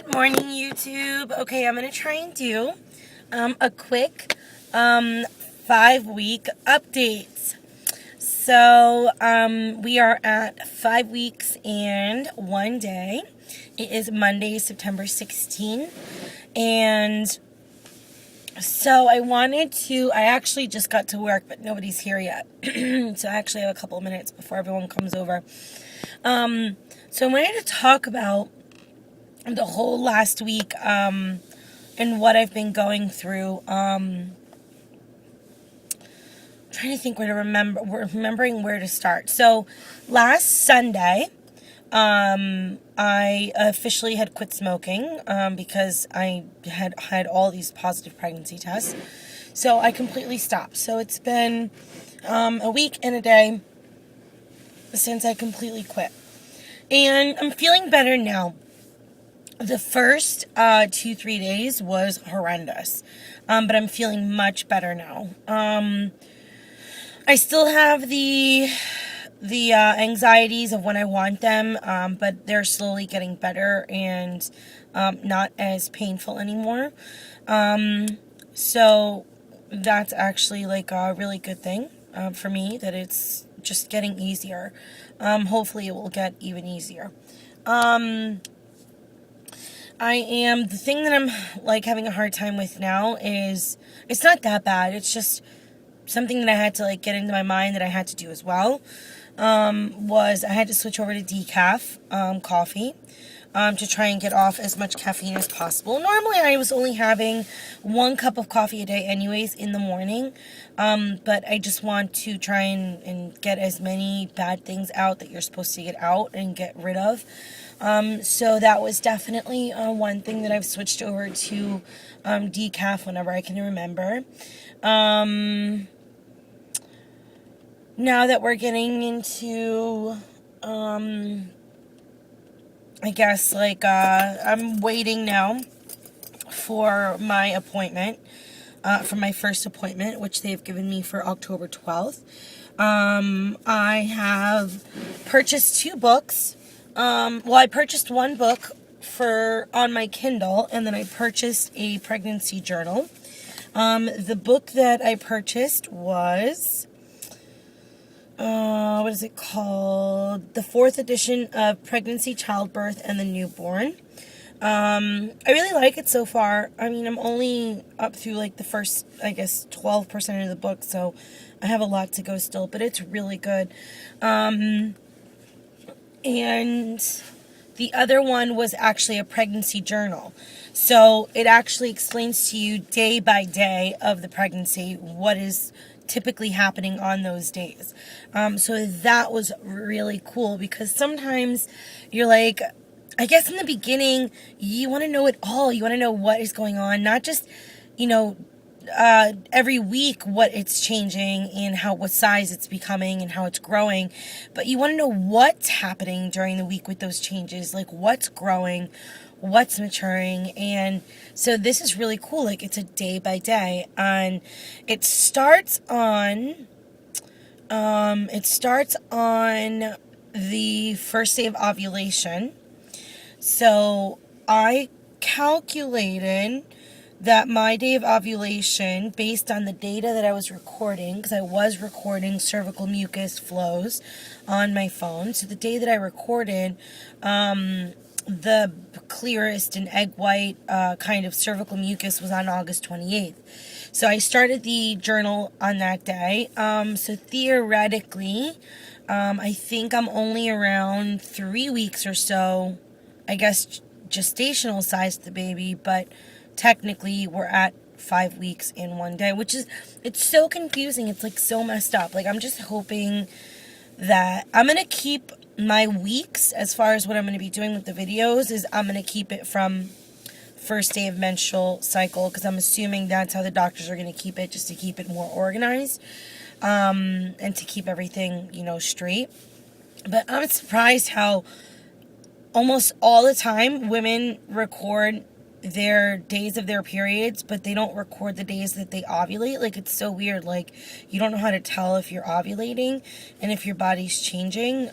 Good morning, YouTube. Okay, I'm going to try and do a quick 5-week update. So, we are at 5 weeks and 1 day. It is Monday, September 16. And so I actually just got to work, but nobody's here yet. So I actually have a couple of minutes before everyone comes over. So I wanted to talk about the whole last week and what I've been going through. Trying to think remembering where to start. So last Sunday, I officially had quit smoking because I had all these positive pregnancy tests. So I completely stopped. So it's been a week and a day since I completely quit. And I'm feeling better now. The first 2-3 days was horrendous, but I'm feeling much better now. I still have the anxieties of when I want them, but they're slowly getting better and not as painful anymore. So that's actually like a really good thing for me, that it's just getting easier. Hopefully it will get even easier. The thing that I'm like having a hard time with now is, it's not that bad. It's just something that I had to like get into my mind that I had to do as well. Was I had to switch over to decaf coffee to try and get off as much caffeine as possible. Normally I was only having 1 cup of coffee a day anyways in the morning. But I just want to try and get as many bad things out that you're supposed to get out and get rid of. So that was definitely one thing that I've switched over to decaf whenever I can remember. Now that we're getting into, I guess, like, I'm waiting now for my appointment, for my first appointment, which they've given me for October 12th. I have purchased 2 books. I purchased 1 book on my Kindle, and then I purchased a pregnancy journal. The book that I purchased was, what is it called? The 4th edition of Pregnancy, Childbirth, and the Newborn. I really like it so far. I mean, I'm only up through like the first, I guess, 12% of the book, so I have a lot to go still, but it's really good. And the other one was actually a pregnancy journal. So it actually explains to you day by day of the pregnancy what is typically happening on those days. So that was really cool, because sometimes you're like, I guess in the beginning, you want to know it all. You want to know what is going on, not just, every week what it's changing and what size it's becoming and how it's growing, but you want to know what's happening during the week with those changes, like what's growing, what's maturing. And so this is really cool. Like, it's a day by day, and it starts on the first day of ovulation. So I calculated that my day of ovulation, based on the data that I was recording, because I was recording cervical mucus flows on my phone. So the day that I recorded, the clearest and egg white kind of cervical mucus was on August 28th. So I started the journal on that day. So theoretically, I think I'm only around 3 weeks or so, I guess, gestational size to the baby, but technically we're at 5 weeks in 1 day, it's so confusing. It's like so messed up. Like, I'm just hoping that I'm going to keep my weeks, as far as what I'm going to be doing with the videos, is I'm going to keep it from first day of menstrual cycle, because I'm assuming that's how the doctors are going to keep it, just to keep it more organized, and to keep everything, straight. But I'm surprised how almost all the time women record their days of their periods, but they don't record the days that they ovulate. Like, it's so weird. Like, you don't know how to tell if you're ovulating and if your body's changing.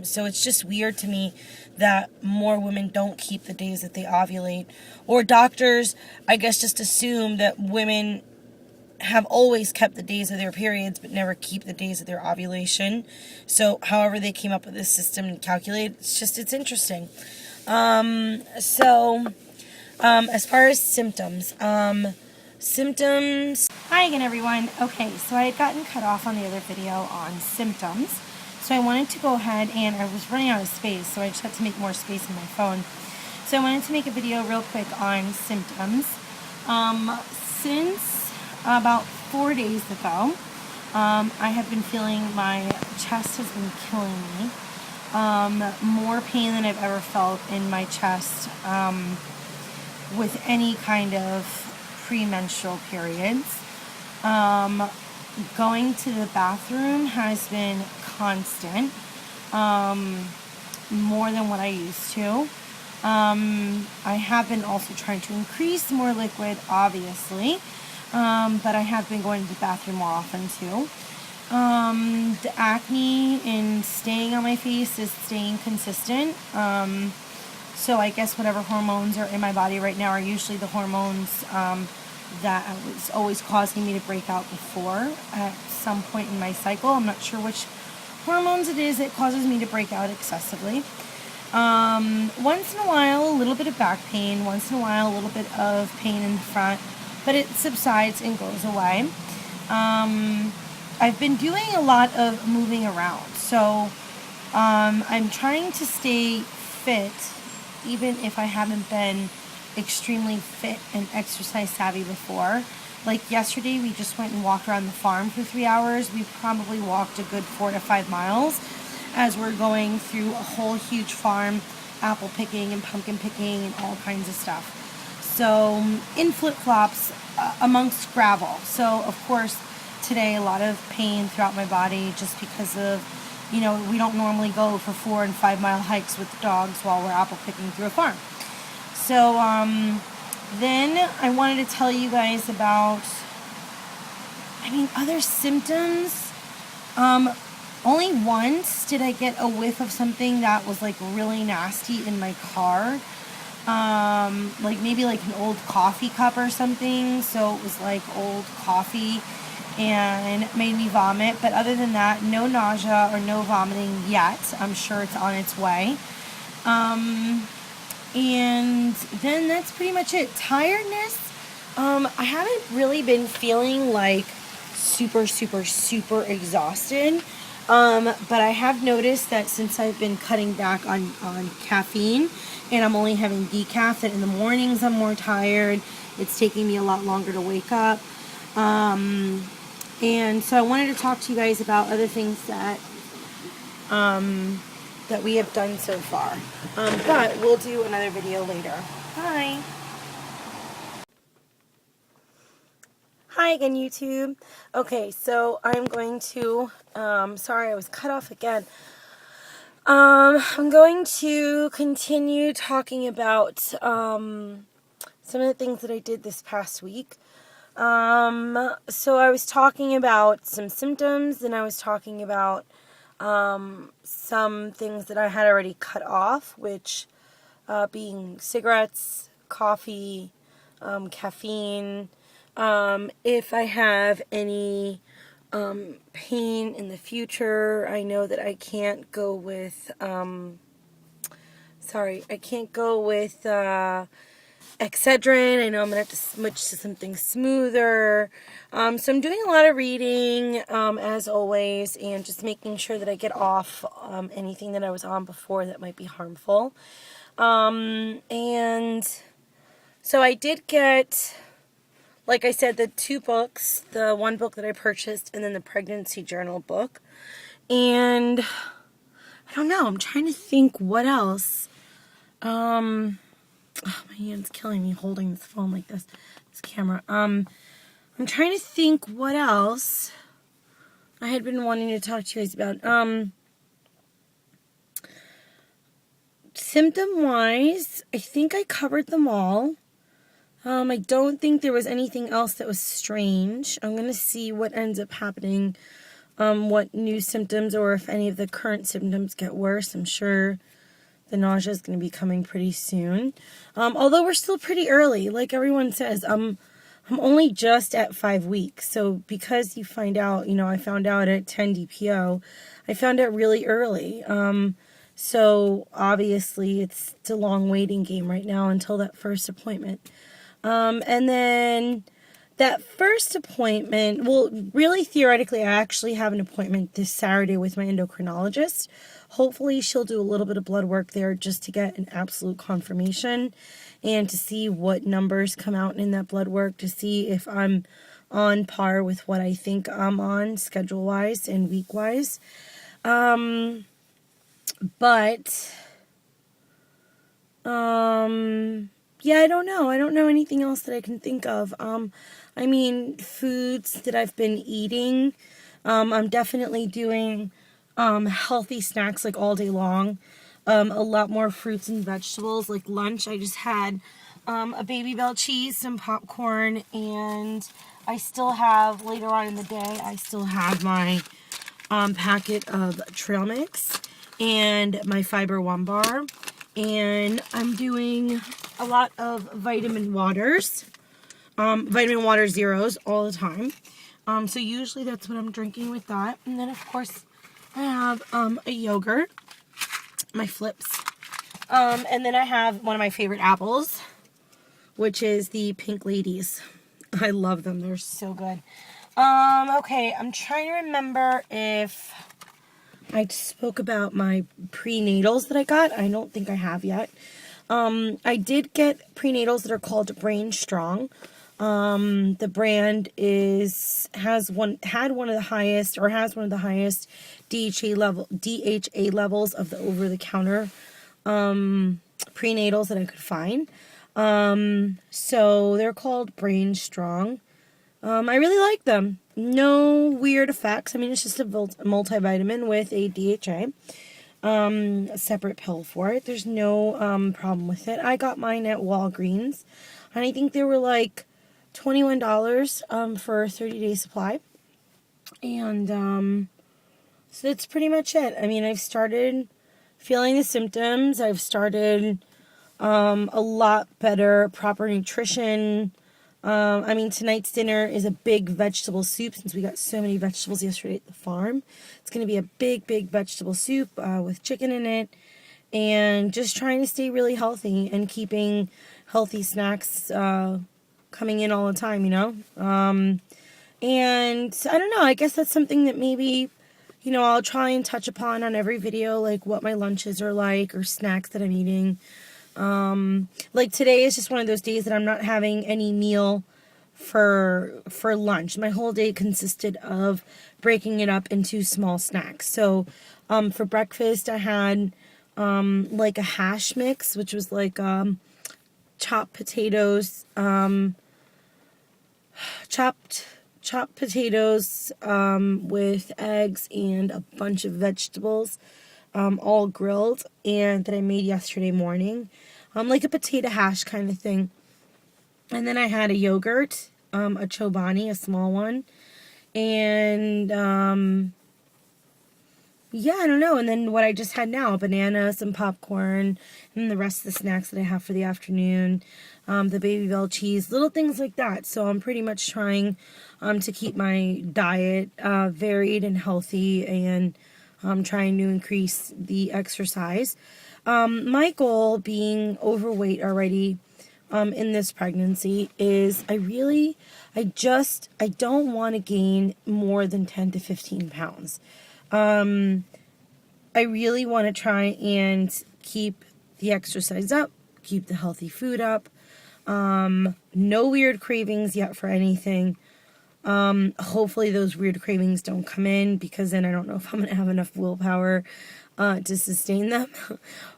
So it's just weird to me that more women don't keep the days that they ovulate. Or doctors, I guess, just assume that women have always kept the days of their periods but never keep the days of their ovulation. So however they came up with this system and calculate, it's interesting. As far as symptoms, Hi again, everyone. Okay, so I had gotten cut off on the other video on symptoms. So I wanted to go ahead, and I was running out of space, so I just had to make more space in my phone. So I wanted to make a video real quick on symptoms. Since about 4 days ago, I have been feeling my chest has been killing me. More pain than I've ever felt in my chest with any kind of premenstrual periods. Going to the bathroom has been constant, more than what I used to. I have been also trying to increase more liquid, obviously, but I have been going to the bathroom more often too. The acne and staying on my face is staying consistent. So I guess whatever hormones are in my body right now are usually the hormones that was always causing me to break out before at some point in my cycle. I'm not sure which hormones it is that causes me to break out excessively. Once in a while, a little bit of back pain. Once in a while, a little bit of pain in the front, but it subsides and goes away. I've been doing a lot of moving around, so I'm trying to stay fit, even if I haven't been extremely fit and exercise savvy before. Like yesterday, we just went and walked around the farm for 3 hours. We probably walked a good 4 to 5 miles as we're going through a whole huge farm, apple picking and pumpkin picking and all kinds of stuff. So in flip-flops amongst gravel. So of course today a lot of pain throughout my body just because of, we don't normally go for 4 and 5 mile hikes with the dogs while we're apple picking through a farm. So then I wanted to tell you guys about, other symptoms. Only once did I get a whiff of something that was like really nasty in my car. Like maybe like an old coffee cup or something. So it was like old coffee and made me vomit. But other than that, no nausea or no vomiting yet. I'm sure it's on its way. And then that's pretty much it. Tiredness. I haven't really been feeling like super exhausted. But I have noticed that since I've been cutting back on caffeine and I'm only having decaf, that in the mornings I'm more tired. It's taking me a lot longer to wake up. And so I wanted to talk to you guys about other things that that we have done so far. But we'll do another video later. Bye. Hi again, YouTube. Okay, so I'm going to, sorry I was cut off again. I'm going to continue talking about some of the things that I did this past week. So I was talking about some symptoms, and I was talking about some things that I had already cut off, which being cigarettes, coffee, caffeine. If I have any pain in the future, I know that I can't go with, Excedrin. I know I'm going to have to switch to something smoother. So I'm doing a lot of reading, as always, and just making sure that I get off anything that I was on before that might be harmful. And so I did get, like I said, the 2 books, the one book that I purchased and then the pregnancy journal book. And I don't know, I'm trying to think what else. Oh, my hand's killing me holding this phone like this camera. I'm trying to think what else I had been wanting to talk to you guys about. Symptom-wise, I think I covered them all. I don't think there was anything else that was strange. I'm going to see what ends up happening, what new symptoms, or if any of the current symptoms get worse. I'm sure the nausea is going to be coming pretty soon. Although we're still pretty early, like everyone says. I'm only just at 5 weeks. So because you find out, I found out at 10 DPO, I found out really early. So obviously it's a long waiting game right now until that first appointment. And then that first appointment, well, really theoretically, I actually have an appointment this Saturday with my endocrinologist. Hopefully she'll do a little bit of blood work there just to get an absolute confirmation and to see what numbers come out in that blood work, to see if I'm on par with what I think I'm on schedule-wise and week-wise. Yeah, I don't know. I don't know anything else that I can think of. Foods that I've been eating. I'm definitely doing healthy snacks like all day long. A lot more fruits and vegetables. Like lunch, I just had a Baby Bell cheese, some popcorn, and I still have, later on in the day, I still have my packet of trail mix and my Fiber One bar. And I'm doing a lot of vitamin waters, vitamin water zeros all the time. So usually that's what I'm drinking with that. And then of course I have a yogurt, my Flips. And then I have one of my favorite apples, which is the Pink Ladies. I love them. They're so good. Okay, I'm trying to remember if I spoke about my prenatals that I got. I don't think I have yet. I did get prenatals that are called Brain Strong. The brand has one of the highest DHA levels of the over-the-counter prenatals that I could find. So they're called Brain Strong. I really like them. No weird effects. It's just a multivitamin with a DHA. A separate pill for it. There's no problem with it. I got mine at Walgreens, and I think they were like $21 for a 30-day supply. And so that's pretty much it. I've started feeling the symptoms. I've started a lot better proper nutrition. Tonight's dinner is a big vegetable soup since we got so many vegetables yesterday at the farm. It's going to be a big, big vegetable soup with chicken in it, and just trying to stay really healthy and keeping healthy snacks coming in all the time, And I don't know, I guess that's something that maybe, I'll try and touch upon on every video, like what my lunches are like or snacks that I'm eating. Like today is just one of those days that I'm not having any meal for lunch. My whole day consisted of breaking it up into small snacks. So, for breakfast I had, like a hash mix, which was like, chopped potatoes, with eggs and a bunch of vegetables, all grilled, and that I made yesterday morning, like a potato hash kind of thing. And then I had a yogurt, a Chobani, a small one, and yeah, I don't know. And then what I just had now, a banana, some popcorn, and the rest of the snacks that I have for the afternoon, the Baby Bell cheese, little things like that. So I'm pretty much trying to keep my diet varied and healthy, and trying to increase the exercise. My goal, being overweight already in this pregnancy, is I don't want to gain more than 10 to 15 pounds. I really want to try and keep the exercise up, keep the healthy food up. No weird cravings yet for anything. Hopefully those weird cravings don't come in, because then I don't know if I'm going to have enough willpower to sustain them.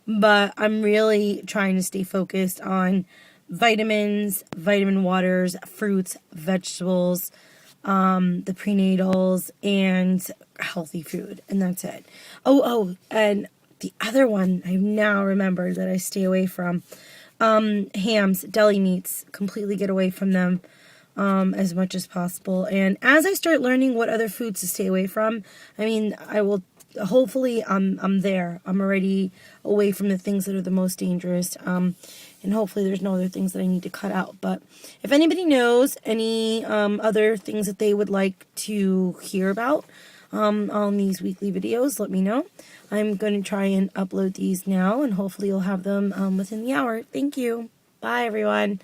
But I'm really trying to stay focused on vitamins, vitamin waters, fruits, vegetables, the prenatals, and healthy food, and that's it. And the other one I've now remembered that I stay away from, hams, deli meats, completely get away from them as much as possible. And as I start learning what other foods to stay away from, I mean, I will, hopefully I'm there. I'm already away from the things that are the most dangerous. And hopefully there's no other things that I need to cut out. But if anybody knows any other things that they would like to hear about on these weekly videos, let me know. I'm going to try and upload these now, and hopefully you'll have them within the hour. Thank you. Bye, everyone.